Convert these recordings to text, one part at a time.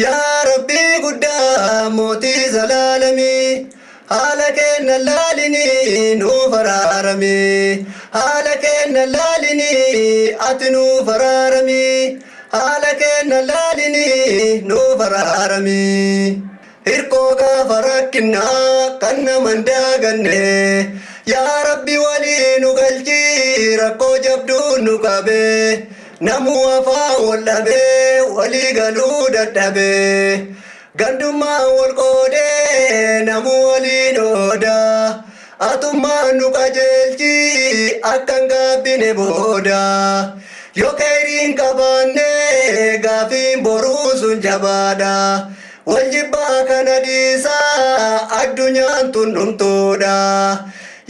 yaa rabbii guddaa mootii zalaalamii haala kenna laalinii nuuf araaramii haala kenna laalinii ati nuuf araaramii haala kenna laalinii nuuf araaramii hirkoo gaafa rakkinnaa kan naman daaganne yaa rabbi walii nu galchii rakkoo jabduu nu qabee namu afaan wal dhabee walii galuu dadhabee gandummaa wal qoodee namu waliin oodaa atummaan nu qajeelchii akkan gaabbine boodaa yoo khayriin qabaanne gaafiin boruu sun jabaadha wal jibbaa kana dhiisaa addunyaan tun dhumtuudha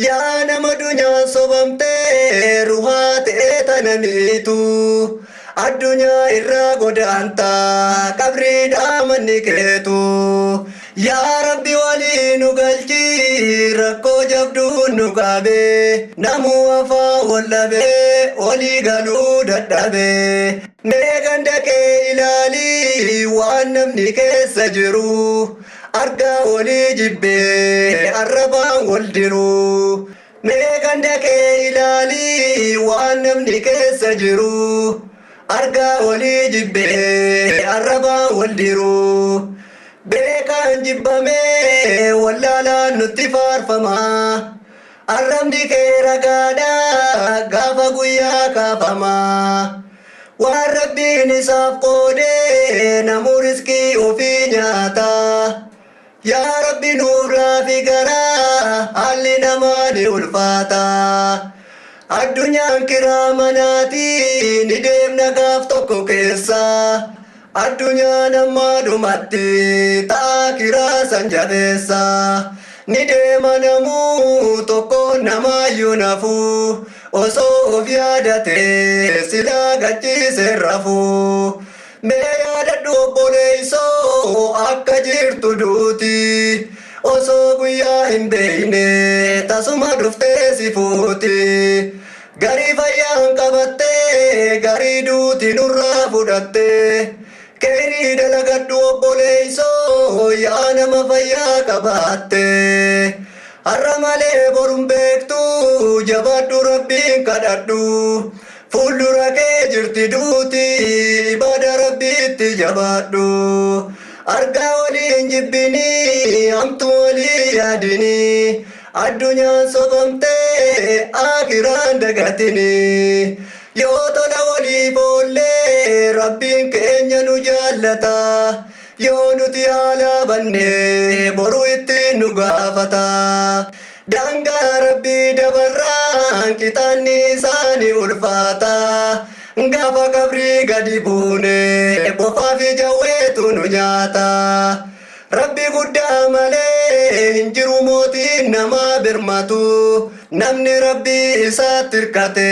yaa nama addunyaa sobamtee ruhaa ta'ee tana miitu addunyaa irraa godaantaa qabriidhaa manni keetu yaa rabbi walii nu galchii rakkoo jabduu nu qabee namu afaan wal dhabee walii galuu dadhabee mee ganda kee ilaalii waan namni keessa jiru argaa walii jibbee arrabaan wal diru mee ganda kee ilaalii waan namni keessa jiru argaa walii jibbee arrabaan wal diru beekaan jibbamee wallaalaan nutti faarfamaa arrabni kee ragaadhaa gaafa guyyaa kaafamaa waan rabbiin isaaf qoodee namu riskii ofii nyaataa yaa rabbi nuuraa fi garaa haalli namaa ni ulfaata addunyaan kiraa manaatii ni deemna gaaf tokko keessa addunyaan ammaa dhumatti ta'a kiraa san jabeessa ni deema namuu tokko namaayyuu nafuu osoo of yaadatee silaa gachiise rafuu mee yaadadhu obboleessoo akka jirtu duuti osoo guyyaa hin beekne tasuma dhuftee si fuuti garii fayyaan qabattee garii duuti nurraa fudhattee khayrii dalagadhu obboleessoo yaa nama fayyaa qabaattee har'a malee boruun beektu jabaadhu rabbiin kadhadhu fuuldura kee jirti duuti ibaada rabbiitti jabaadhu argaa waliin jibbinii hamtu walii yaadinii addunyaan sobamtee akiraan dagatini yoo tola walii boollee rabbiin keenya nu jaallata yoo nuti haala bannee boru ittiin nu gaafata daangaa rabbii dabarraan qixaanni isaanii ulfaata gaafa qabrii gadi buune bofaa fi jawweetu nu nyaata rabbi guddaa malee hin jiru mootiin namaa birmatu namni rabbii isaatti hirkate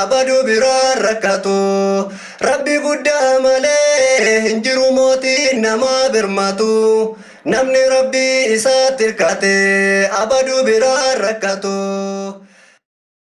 abaduu biraan rakkatu rabbi guddaa malee hin jiru mootiin namaa birmatu namni rabbii isaatti hirkate abaduu biraan rakkatu